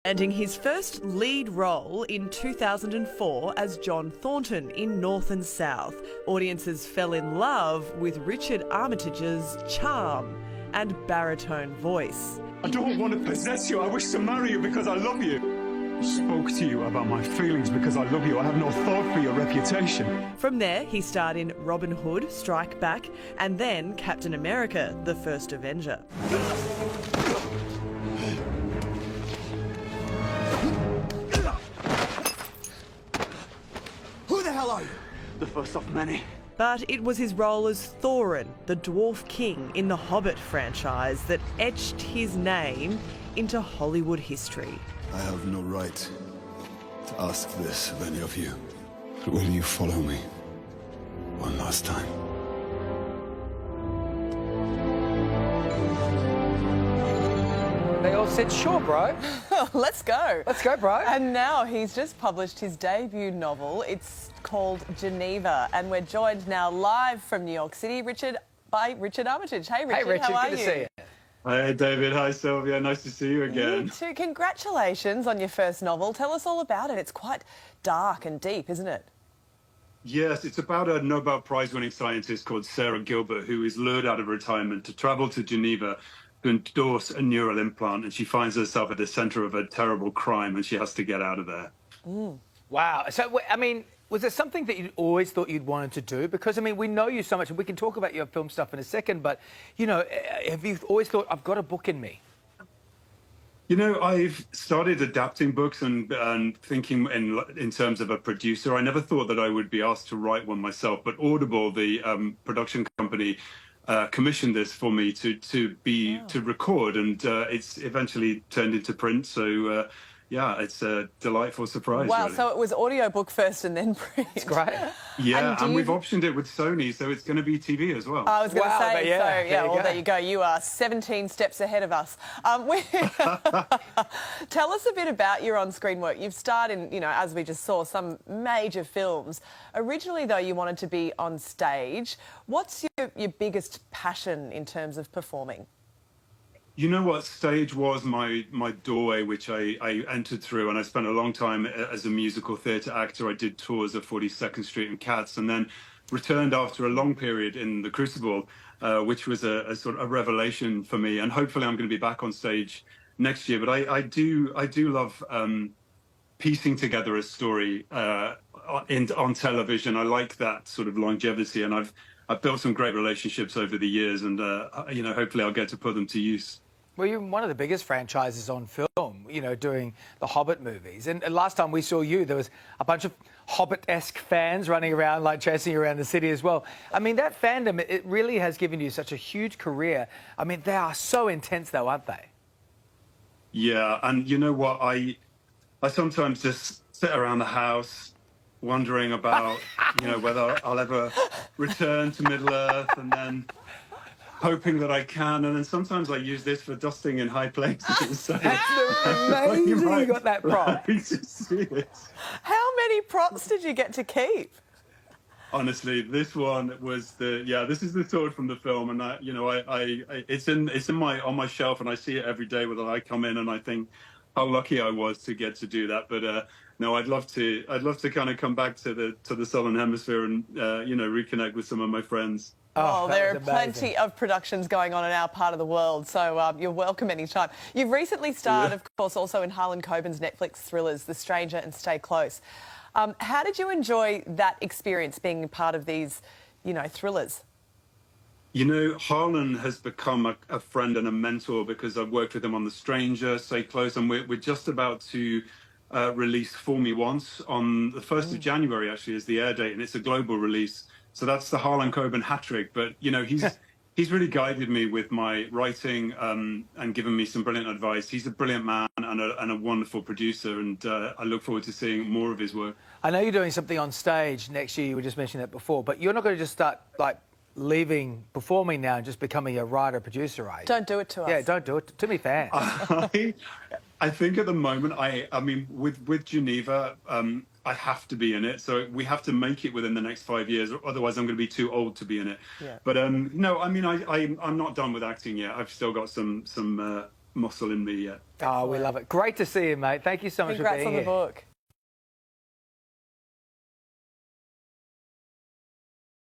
landing his first lead role in 2004 as John Thornton in North and South. Audiences fell in love with Richard Armitage's charm and baritone voice. I don't want to possess you. I wish to marry you because I love you. I spoke to you about my feelings because I love you. I have no thought for your reputation. From there, he starred in Robin Hood, Strike Back, and then Captain America, the First Avenger. Who the hell are you? The first of many. But it was his role as Thorin, the Dwarf King in the Hobbit franchise, that etched his name into Hollywood history. I have no right to ask this of any of you. But will you follow me one last time? They all said, sure, bro. Let's go. Let's go, bro. And now he's just published his debut novel. It's called Geneva, and we're joined now live from New York City, by Richard Armitage. Hey, Richard, Hey, Richard, how are good you? to see you. Hi, David. Hi, Sylvia. Nice to see you again. You too. Congratulations on your first novel. Tell us all about it. It's quite dark and deep, isn't it? Yes, it's about a Nobel Prize-winning scientist called Sarah Gilbert, who is lured out of retirement to travel to Geneva to endorse a neural implant, and she finds herself at the centre of a terrible crime, and she has to get out of there. Wow. So, I mean, was there something that you always thought you'd wanted to do? Because, I mean, we know you so much, and we can talk about your film stuff in a second, but, you know, have you always thought, I've got a book in me? You know, I've started adapting books and thinking in terms of a producer. I never thought that I would be asked to write one myself, but Audible, the production company, commissioned this for me to record, and it's eventually turned into print. So yeah, it's a delightful surprise. Wow, really. so it was audiobook first and then print. It's great. Yeah, and we've optioned it with Sony, so it's going to be TV as well. I was going to Wow, say, but yeah, there you go. You are 17 steps ahead of us. Tell us a bit about your on-screen work. You've starred in, you know, as we just saw, some major films. Originally, though, you wanted to be on stage. What's your biggest passion in terms of performing? You know what? Stage was my doorway, which I entered through, and I spent a long time as a musical theatre actor. I did tours of 42nd Street and Cats, and then returned after a long period in the Crucible, which was a sort of a revelation for me. And hopefully, I'm going to be back on stage next year. But I do love piecing together a story on television. I like that sort of longevity, and I've built some great relationships over the years, and you know, hopefully, I'll get to put them to use. Well, you're one of the biggest franchises on film, you know, doing the Hobbit movies. And last time we saw you, there was a bunch of Hobbit-esque fans running around, like chasing you around the city as well. I mean, that fandom, it really has given you such a huge career. I mean, they are so intense, though, aren't they? Yeah, and you know what? I sometimes just sit around the house wondering about, you know, whether I'll ever return to Middle-earth, and then hoping that I can, and then sometimes I use this for dusting in high places. So amazing you got that prop. How many props did you get to keep? Honestly, this one was this is the sword from the film, and it's on my shelf, and I see it every day when I come in, and I think how lucky I was to get to do that. But no, I'd love to kind of come back to the Southern Hemisphere and reconnect with some of my friends. Oh, there are plenty of productions going on in our part of the world, so you're welcome anytime. You've recently starred, of course, also in Harlan Coben's Netflix thrillers, The Stranger and Stay Close. How did you enjoy that experience, being part of these, thrillers? You know, Harlan has become a friend and a mentor because I've worked with him on The Stranger, Stay Close, and we're just about to release Fool Me Once on the 1st of January, actually, is the air date, and it's a global release. So that's the Harlan Coben hat-trick. But, you know, he's really guided me with my writing and given me some brilliant advice. He's a brilliant man and a wonderful producer, and I look forward to seeing more of his work. I know you're doing something on stage next year. You were just mentioning that before. But you're not going to just start, leaving performing now and just becoming a writer, producer, right? Don't do it to us. Yeah, don't do it. Too many fans. I think at the moment, I mean, with Geneva, I have to be in it. So we have to make it within the next 5 years, otherwise I'm going to be too old to be in it. Yeah. But no, I mean, I'm not done with acting yet. I've still got some muscle in me yet. Oh, we love it. Great to see you, mate. Thank you so much for Congrats being on the here. book.